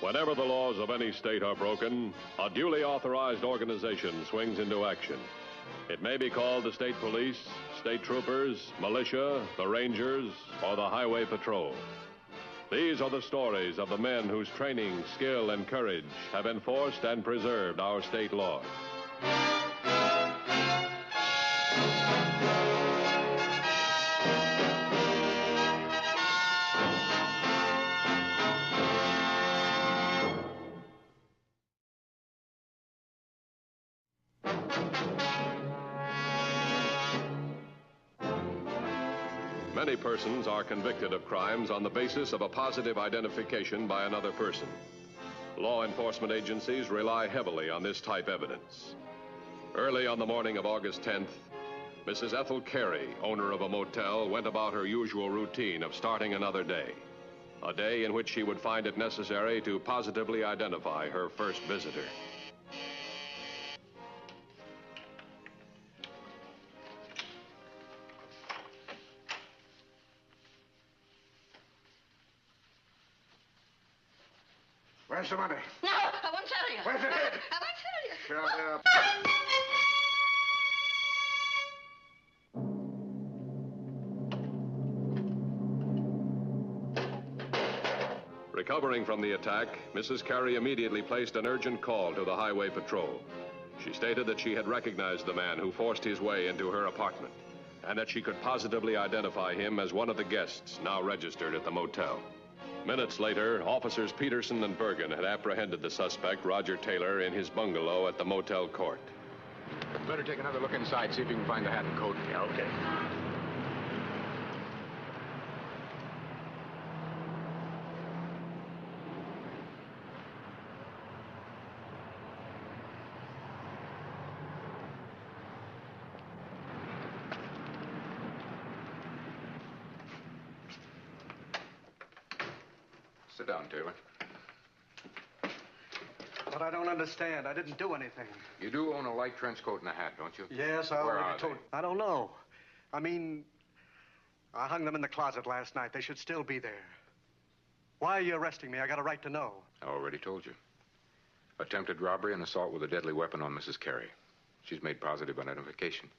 Whenever the laws of any state are broken, a duly authorized organization swings into action. It may be called the state police, state troopers, militia, the rangers, or the highway patrol. These are the stories of the men whose training, skill, and courage have enforced and preserved our state laws. Many persons are convicted of crimes on the basis of a positive identification by another person. Law enforcement agencies rely heavily on this type evidence. Early on the morning of August 10th, Mrs. Ethel Carey, owner of a motel, went about her usual routine of starting another day. A day in which she would find it necessary to positively identify her first visitor. Where's the money? No, I won't tell you. Where's it hid? I won't tell you. Shut up. Recovering from the attack, Mrs. Carey immediately placed an urgent call to the highway patrol. She stated that she had recognized the man who forced his way into her apartment, and that she could positively identify him as one of the guests now registered at the motel. Minutes later, officers Peterson and Bergen had apprehended the suspect, Roger Taylor, in his bungalow at the motel court. Better take another look inside, see if you can find the hat and coat. Yeah, okay. Sit down, Taylor. But I don't understand. I didn't do anything. You do own a light trench coat and a hat, don't you? Yes, I Where already are told. they? I don't know. I mean, I hung them in the closet last night. They should still be there. Why are you arresting me? I got a right to know. I already told you. Attempted robbery and assault with a deadly weapon on Mrs. Carey. She's made positive identification.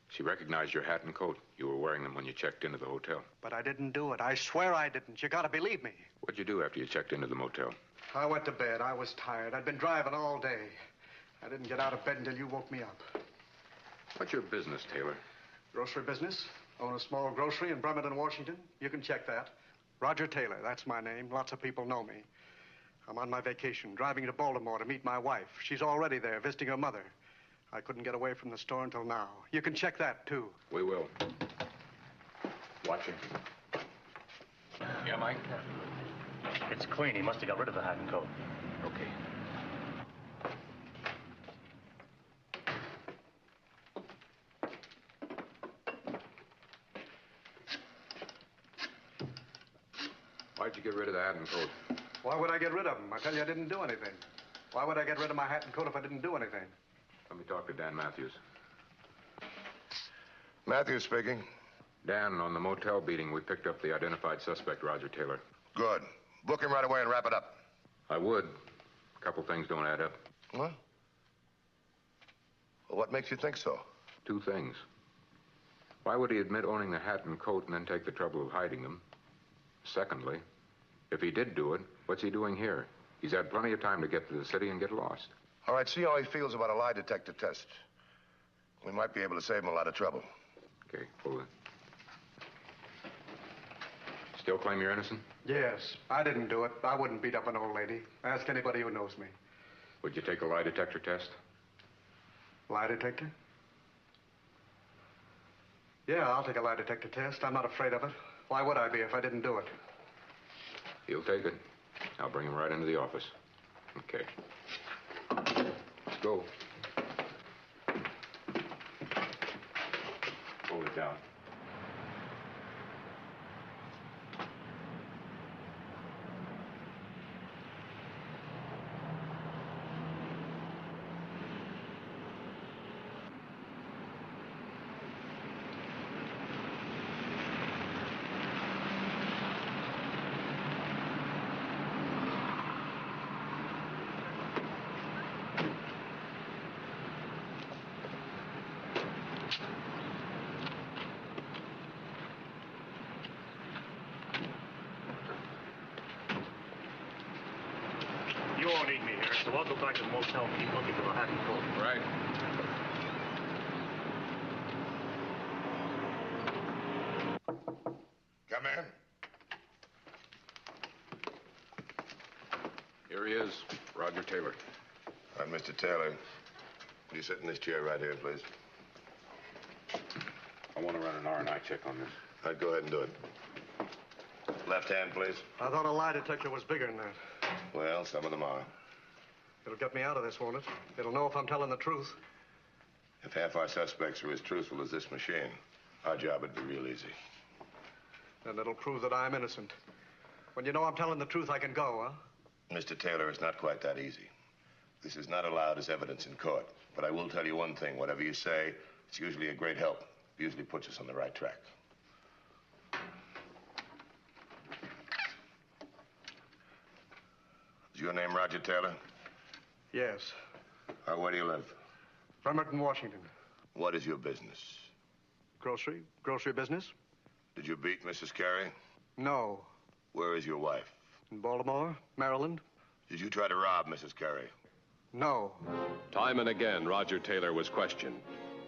She recognized your hat and coat. You were wearing them when you checked into the hotel. But I didn't do it. I swear I didn't. You gotta believe me. What'd you do after you checked into the motel? I went to bed. I was tired. I'd been driving all day. I didn't get out of bed until you woke me up. What's your business, Taylor? Grocery business. Own a small grocery in Bremerton, Washington. You can check that. Roger Taylor, that's my name. Lots of people know me. I'm on my vacation, driving to Baltimore to meet my wife. She's already there, visiting her mother. I couldn't get away from the store until now. You can check that, too. We will. Watch him. Yeah, Mike? It's clean. He must have got rid of the hat and coat. Okay. Why'd you get rid of the hat and coat? Why would I get rid of them? I tell you, I didn't do anything. Why would I get rid of my hat and coat if I didn't do anything? Let me talk to Dan Matthews. Matthews speaking. Dan, on the motel beating, we picked up the identified suspect, Roger Taylor. Good. Book him right away and wrap it up. I would. A couple things don't add up. What? Well, what makes you think so? Two things. Why would he admit owning the hat and coat and then take the trouble of hiding them? Secondly, if he did do it, what's he doing here? He's had plenty of time to get to the city and get lost. All right, see how he feels about a lie detector test. We might be able to save him a lot of trouble. Okay, hold it. Still claim you're innocent? Yes, I didn't do it. I wouldn't beat up an old lady. Ask anybody who knows me. Would you take a lie detector test? Lie detector? Yeah, I'll take a lie detector test. I'm not afraid of it. Why would I be if I didn't do it? He'll take it. I'll bring him right into the office. Okay. Let's go. Hold it down. back to the motel and keep looking for the hat and coat. Right. Come in. Here he is, Roger Taylor. All right, Mr. Taylor. Will you sit in this chair right here, please? I want to run an R&I check on this. All right, go ahead and do it. Left hand, please. I thought a lie detector was bigger than that. Well, some of them are. It'll get me out of this, won't it? It'll know if I'm telling the truth. If half our suspects are as truthful as this machine, our job would be real easy. Then it'll prove that I'm innocent. When you know I'm telling the truth, I can go, huh? Mr. Taylor, it's not quite that easy. This is not allowed as evidence in court. But I will tell you one thing. Whatever you say, it's usually a great help. It usually puts us on the right track. Is your name Roger Taylor? Yes. Where do you live? Bremerton, Washington. What is your business? Grocery business? Did you beat Mrs. Carey? No. Where is your wife? In Baltimore, Maryland? Did you try to rob Mrs. Carey? No. Time and again, Roger Taylor was questioned.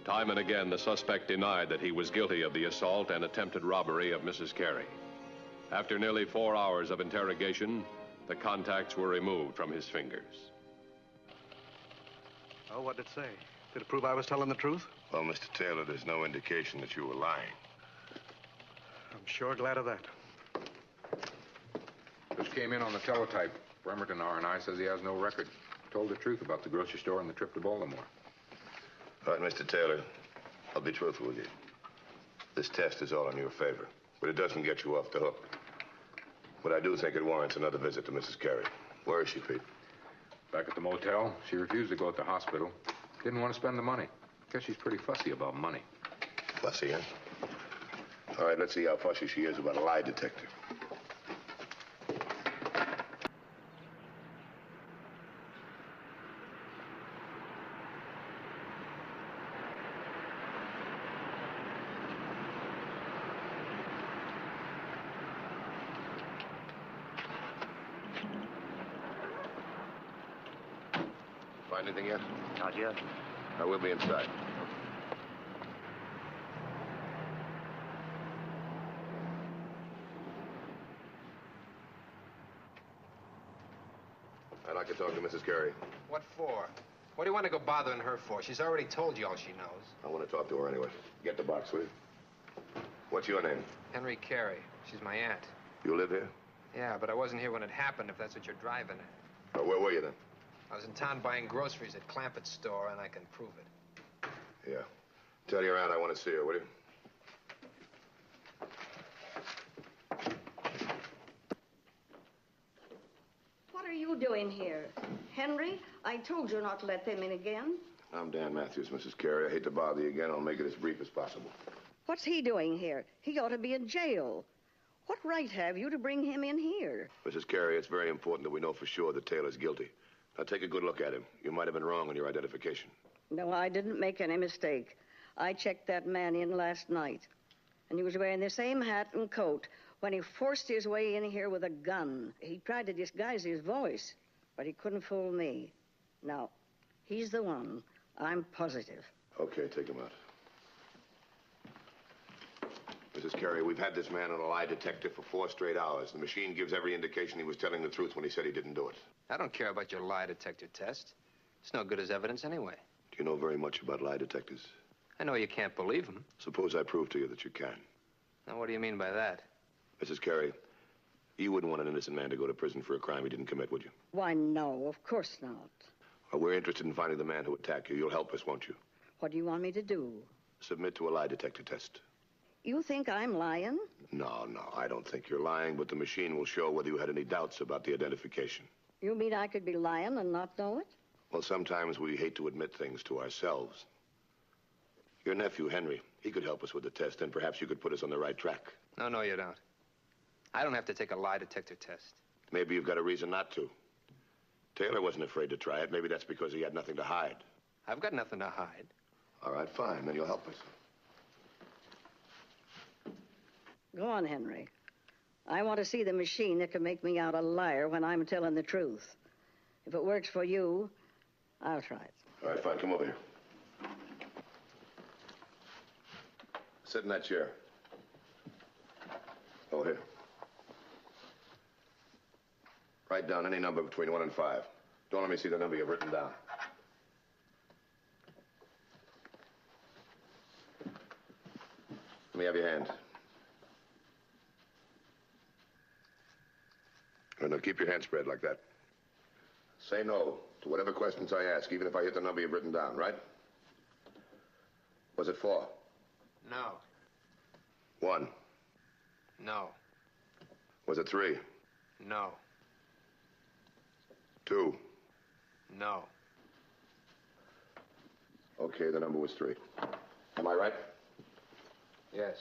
Time and again, the suspect denied that he was guilty of the assault and attempted robbery of Mrs. Carey. After nearly 4 hours of interrogation, the contacts were removed from his fingers. Oh, what did it say? Did it prove I was telling the truth? Well, Mr. Taylor, there's no indication that you were lying. I'm sure glad of that. Just came in on the teletype. Bremerton R&I says he has no record. Told the truth about the grocery store and the trip to Baltimore. All right, Mr. Taylor, I'll be truthful with you. This test is all in your favor, but it doesn't get you off the hook. But I do think it warrants another visit to Mrs. Carey. Where is she, Pete? Back at the motel, she refused to go to the hospital. Didn't want to spend the money. Guess she's pretty fussy about money. Fussy, huh? All right, let's see how fussy she is about a lie detector. Find anything yet? Not yet. I will be inside. I'd like to talk to Mrs. Carey. What for? What do you want to go bothering her for? She's already told you all she knows. I want to talk to her anyway. Get the box, will you? What's your name? Henry Carey. She's my aunt. You live here? Yeah, but I wasn't here when it happened, if that's what you're driving at. Oh, where were you then? I was in town buying groceries at Clampett's store, and I can prove it. Yeah. Tell your aunt I want to see her, will you? What are you doing here? Henry, I told you not to let them in again. I'm Dan Matthews, Mrs. Carey. I hate to bother you again. I'll make it as brief as possible. What's he doing here? He ought to be in jail. What right have you to bring him in here? Mrs. Carey, it's very important that we know for sure that Taylor's guilty. Now, take a good look at him. You might have been wrong on your identification. No, I didn't make any mistake. I checked that man in last night, and he was wearing the same hat and coat when he forced his way in here with a gun. He tried to disguise his voice, but he couldn't fool me. Now, he's the one. I'm positive. Okay, take him out. Mrs. Carey, we've had this man on a lie detector for 4 straight hours. The machine gives every indication he was telling the truth when he said he didn't do it. I don't care about your lie detector test. It's no good as evidence anyway. Do you know very much about lie detectors? I know you can't believe them. Suppose I prove to you that you can. Now, what do you mean by that? Mrs. Carey, you wouldn't want an innocent man to go to prison for a crime he didn't commit, would you? Why, no, of course not. Well, we're interested in finding the man who attacked you. You'll help us, won't you? What do you want me to do? Submit to a lie detector test. You think I'm lying? No, I don't think you're lying, but the machine will show whether you had any doubts about the identification. You mean I could be lying and not know it? Well, sometimes we hate to admit things to ourselves. Your nephew, Henry, he could help us with the test, and perhaps you could put us on the right track. No, you don't. I don't have to take a lie detector test. Maybe you've got a reason not to. Taylor wasn't afraid to try it. Maybe that's because he had nothing to hide. I've got nothing to hide. All right, fine. Then you'll help us. Go on, Henry. I want to see the machine that can make me out a liar when I'm telling the truth. If it works for you, I'll try it. All right, fine. Come over here. Sit in that chair. Oh, here. Write down any number between 1 and 5. Don't let me see the number you've written down. Let me have your hand. Now keep your hand spread like that. Say no to whatever questions I ask, even if I hit the number you've written down, right? Was it 4? No. 1. No. Was it 3? No. 2. No. Okay, the number was 3. Am I right? Yes.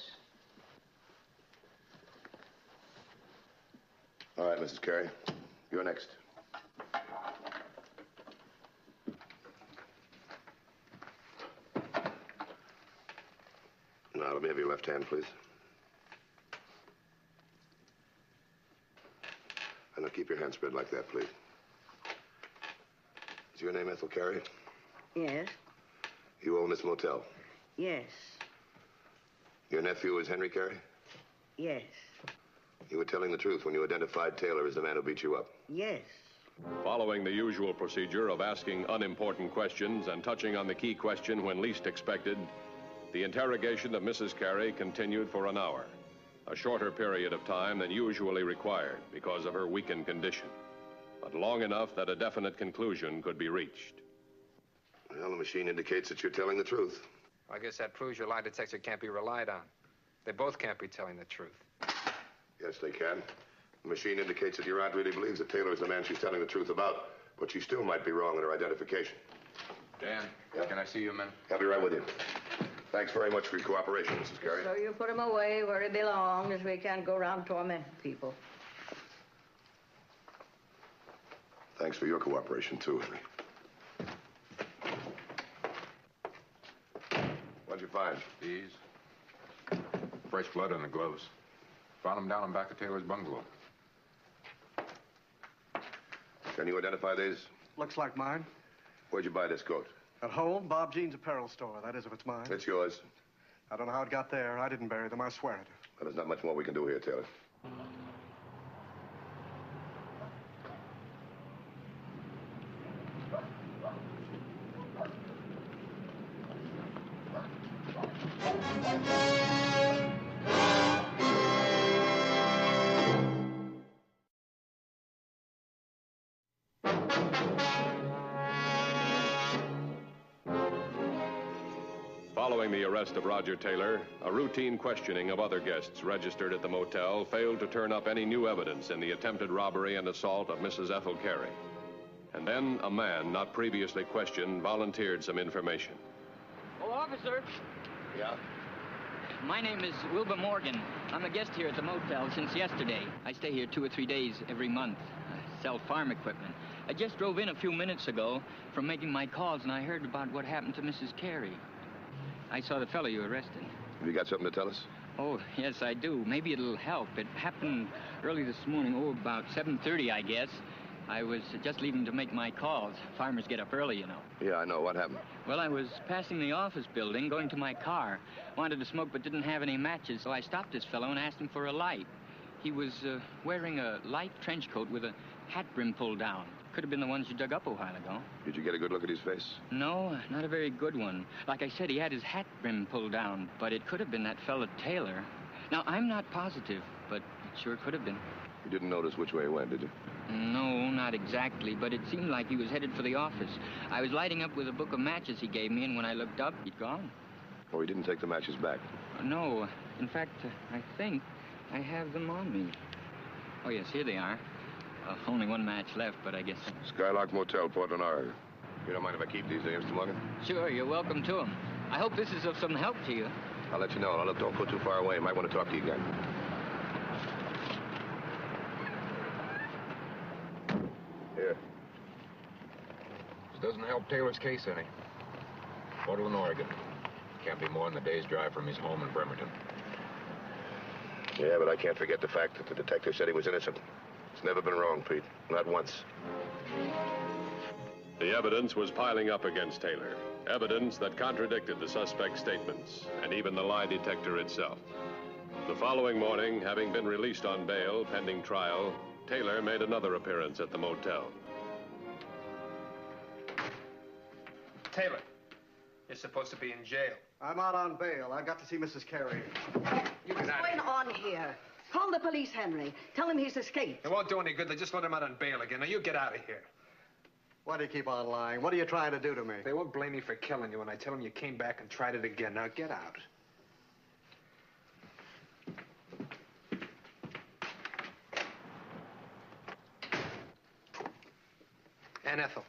All right, Mrs. Carey. You're next. Now, let me have your left hand, please. And now keep your hand spread like that, please. Is your name Ethel Carey? Yes. You own this motel? Yes. Your nephew is Henry Carey? Yes. You were telling the truth when you identified Taylor as the man who beat you up? Yes. Following the usual procedure of asking unimportant questions and touching on the key question when least expected, the interrogation of Mrs. Carey continued for an hour, a shorter period of time than usually required because of her weakened condition, but long enough that a definite conclusion could be reached. Well, the machine indicates that you're telling the truth. I guess that proves your lie detector can't be relied on. They both can't be telling the truth. Yes, they can. The machine indicates that your aunt really believes that Taylor is the man she's telling the truth about, but she still might be wrong in her identification. Dan, Yeah? can I see you a minute? I'll be right with you. Thanks very much for your cooperation, Mrs. Carey. So you put him away where he belongs. We can't go around tormenting people. Thanks for your cooperation, too, Henry. What'd you find? These. Fresh blood on the gloves. Found them down in back of Taylor's bungalow. Can you identify these? Looks like mine. Where'd you buy this coat? At home, Bob Jean's apparel store. That is, if it's mine. It's yours. I don't know how it got there. I didn't bury them. I swear it. Well, there's not much more we can do here, Taylor. Following the arrest of Roger Taylor, a routine questioning of other guests registered at the motel failed to turn up any new evidence in the attempted robbery and assault of Mrs. Ethel Carey. And then a man not previously questioned volunteered some information. Oh, officer. Yeah? My name is Wilbur Morgan. I'm a guest here at the motel since yesterday. I stay here 2 or 3 days every month. I sell farm equipment. I just drove in a few minutes ago from making my calls, and I heard about what happened to Mrs. Carey. I saw the fellow you arrested. Have you got something to tell us? Oh, yes, I do. Maybe it'll help. It happened early this morning, about 7:30, I guess. I was just leaving to make my calls. Farmers get up early, you know. Yeah, I know. What happened? Well, I was passing the office building, going to my car. Wanted to smoke, but didn't have any matches, so I stopped this fellow and asked him for a light. He was wearing a light trench coat with a hat brim pulled down. Could have been the ones you dug up a while ago. Did you get a good look at his face? No, not a very good one. Like I said, he had his hat brim pulled down, but it could have been that fellow Taylor. Now, I'm not positive, but it sure could have been. You didn't notice which way he went, did you? No, not exactly, but it seemed like he was headed for the office. I was lighting up with a book of matches he gave me, and when I looked up, he'd gone. Oh, he didn't take the matches back? No. In fact, I think I have them on me. Oh, yes, here they are. Only one match left, but I guess... Skylark Motel, Portland, Oregon. You don't mind if I keep these there, Mr. Morgan? Sure, you're welcome to them. I hope this is of some help to you. I'll let you know. Look, don't go too far away. I might want to talk to you again. Here. This doesn't help Taylor's case any. Portland, Oregon. Can't be more than a day's drive from his home in Bremerton. Yeah, but I can't forget the fact that the detective said he was innocent. It's never been wrong, Pete. Not once. The evidence was piling up against Taylor. Evidence that contradicted the suspect's statements and even the lie detector itself. The following morning, having been released on bail pending trial, Taylor made another appearance at the motel. Taylor, you're supposed to be in jail. I'm out on bail. I've got to see Mrs. Carey. You What's get out of going here. on here? Call the police, Henry. Tell him he's escaped. It won't do any good. They just let him out on bail again. Now, you get out of here. Why do you keep on lying? What are you trying to do to me? They won't blame me for killing you when I tell them you came back and tried it again. Now, get out. And Ethel,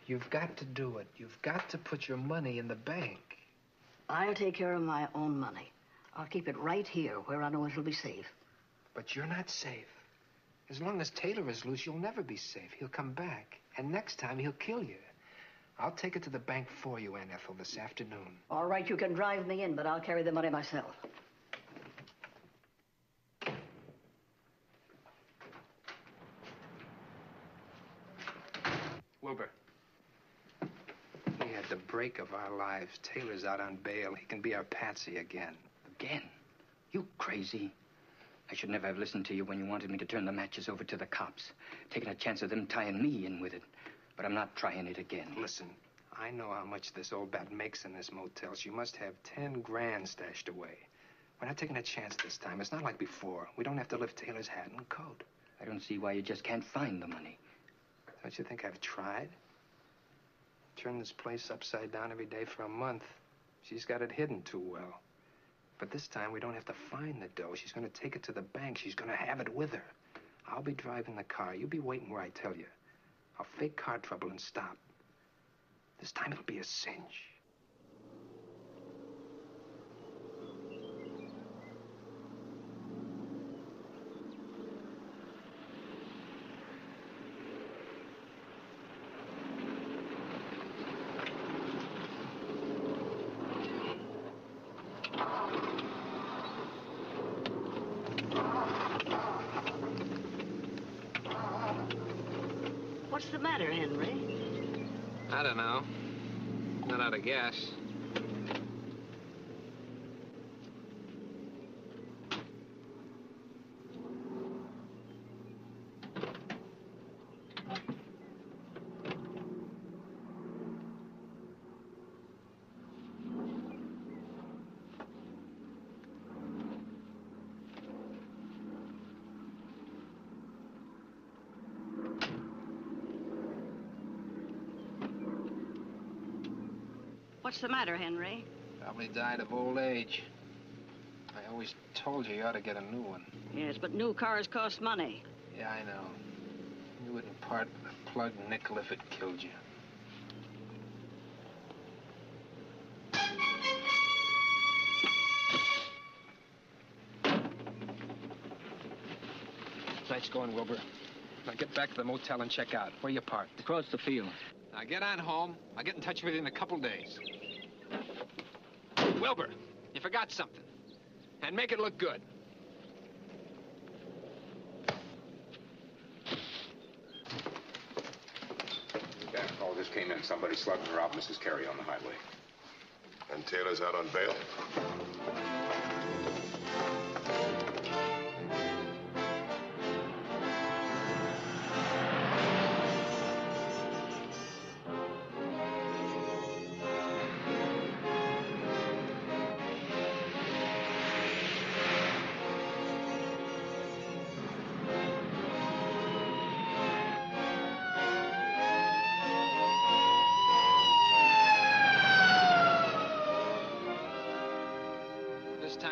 you've got to do it. You've got to put your money in the bank. I'll take care of my own money. I'll keep it right here where I know it'll be safe. But you're not safe. As long as Taylor is loose, you'll never be safe. He'll come back, and next time he'll kill you. I'll take it to the bank for you, Aunt Ethel, this afternoon. All right, you can drive me in, but I'll carry the money myself. Wilbur. We had the break of our lives. Taylor's out on bail. He can be our patsy again. Again? You crazy. I should never have listened to you when you wanted me to turn the matches over to the cops. Taking a chance of them tying me in with it. But I'm not trying it again. Listen, I know how much this old bat makes in this motel. She must have 10 grand stashed away. We're not taking a chance this time. It's not like before. We don't have to lift Taylor's hat and coat. I don't see why you just can't find the money. Don't you think I've tried? Turn this place upside down every day for a month. She's got it hidden too well. But this time, we don't have to find the dough. She's going to take it to the bank. She's going to have it with her. I'll be driving the car. You be waiting where I tell you. I'll fake car trouble and stop. This time, it'll be a cinch. What's the matter, Henry? I don't know. Not out of gas. What's the matter, Henry? Probably died of old age. I always told you ought to get a new one. Yes, but new cars cost money. Yeah, I know. You wouldn't part with a plugged nickel if it killed you. Night's going, Wilbur. Now get back to the motel and check out. Where you parked? Across the field. Now get on home. I'll get in touch with you in a couple days. Wilbur, you forgot something. And make it look good. That call just came in. Somebody slugged and robbed Mrs. Carey on the highway. And Taylor's out on bail?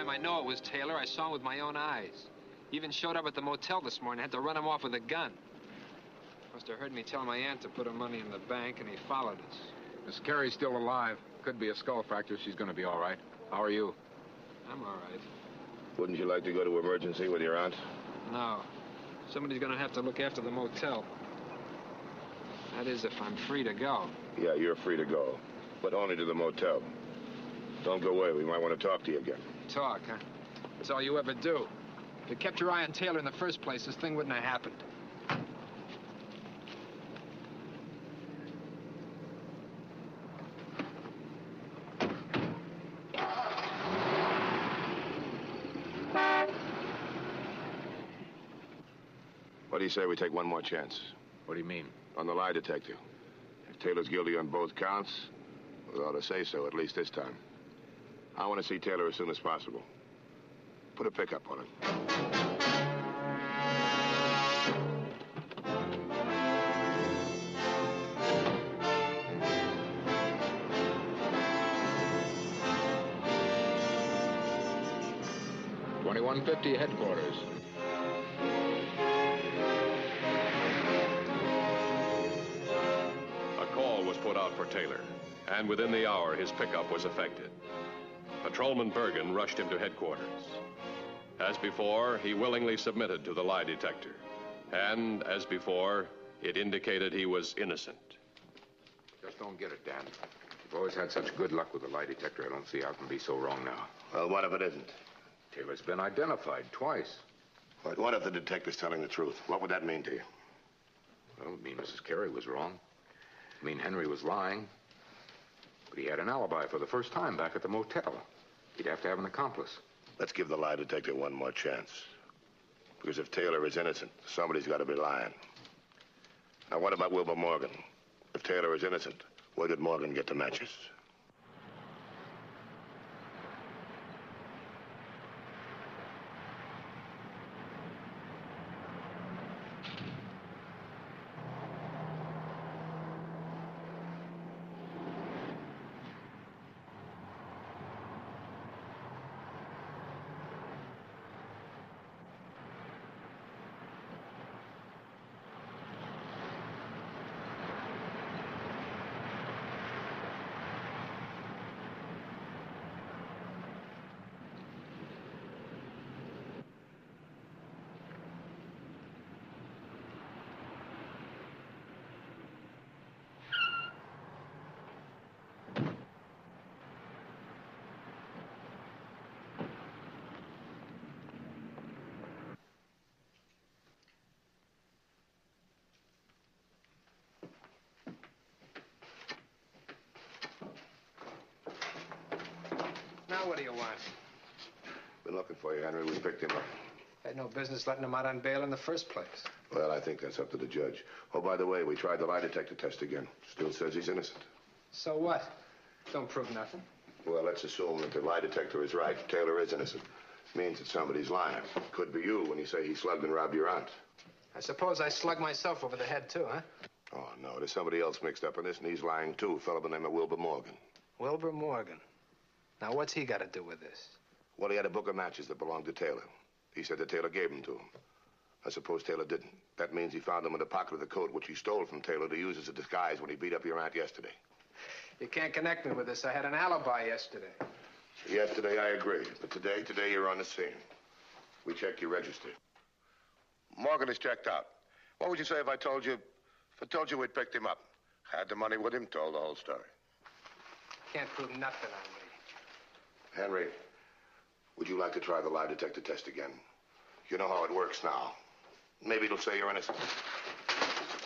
I know it was Taylor. I saw him with my own eyes. He even showed up at the motel this morning. I had to run him off with a gun. Must have heard me tell my aunt to put her money in the bank, and he followed us. Miss Carey's still alive. Could be a skull fracture. She's going to be all right. How are you? I'm all right. Wouldn't you like to go to emergency with your aunt? No. Somebody's going to have to look after the motel. That is, if I'm free to go. Yeah, you're free to go. But only to the motel. Don't go away. We might want to talk to you again. Talk, huh? That's all you ever do. If you kept your eye on Taylor in the first place, this thing wouldn't have happened. do you say we take one more chance? What do you mean? On the lie detector. If Taylor's guilty on both counts, we ought to say so, at least this time. I want to see Taylor as soon as possible. Put a pickup on it. .150 headquarters. A call was put out for Taylor, and within the hour, his pickup was affected. Patrolman Bergen rushed him to headquarters. As before, he willingly submitted to the lie detector. And, as before, it indicated he was innocent. Just don't get it, Dan. You've always had such good luck with the lie detector. I don't see how it can be so wrong now. Well, what if it isn't? Taylor's been identified twice. But what if the detective's telling the truth? What would that mean to you? Well, it would mean Mrs. Carey was wrong. It would mean Henry was lying. But he had an alibi for the first time back at the motel. He'd have to have an accomplice. Let's give the lie detector one more chance. Because if Taylor is innocent, somebody's got to be lying. Now, what about Wilbur Morgan? If Taylor is innocent, where did Morgan get the matches? Now what do you want? Been looking for you, Henry. We picked him up. Had no business letting him out on bail in the first place. Well, I think that's up to the judge. Oh, by the way, we tried the lie detector test again. Still says he's innocent. So what? Don't prove nothing. Well, let's assume that the lie detector is right. Taylor is innocent. Means that somebody's lying. Could be you when you say he slugged and robbed your aunt. I suppose I slugged myself over the head, too, huh? Oh, no. There's somebody else mixed up in this, and he's lying, too. A fellow by the name of Wilbur Morgan. Wilbur Morgan. Now, what's he got to do with this? Well, he had a book of matches that belonged to Taylor. He said that Taylor gave them to him. I suppose Taylor didn't. That means he found them in the pocket of the coat, which he stole from Taylor to use as a disguise when he beat up your aunt yesterday. You can't connect me with this. I had an alibi yesterday. Yesterday, I agree. But today you're on the scene. We checked your register. Morgan is checked out. What would you say if I told you we'd picked him up? Had the money with him, told the whole story. Can't prove nothing on me. Henry, would you like to try the lie detector test again? You know how it works now. Maybe it'll say you're innocent.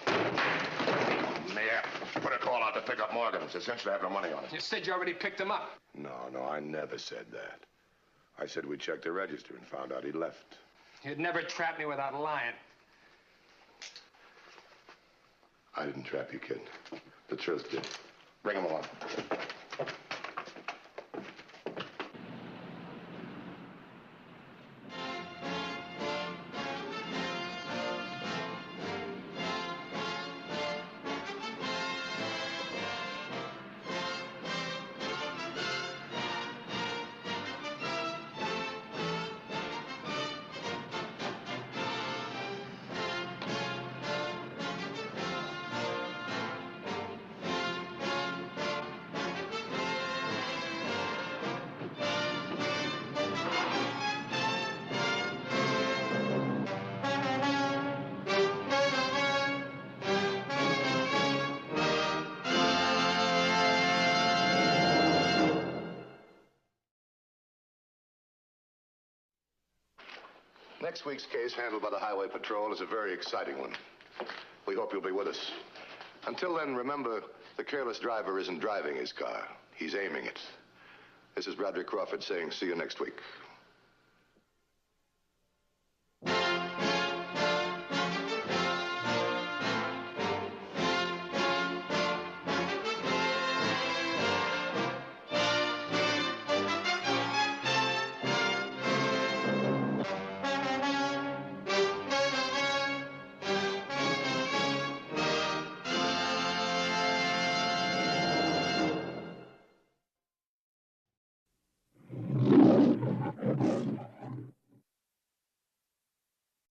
Yeah, put a call out to pick up Morgan. It's essential to have the money on it. You said you already picked him up. No, I never said that. I said we checked the register and found out he left. You'd never trap me without lying. I didn't trap you, kid. The truth did. Bring him along. Next week's case, handled by the Highway Patrol, is a very exciting one. We hope you'll be with us. Until then, remember, the careless driver isn't driving his car. He's aiming it. This is Bradley Crawford saying see you next week.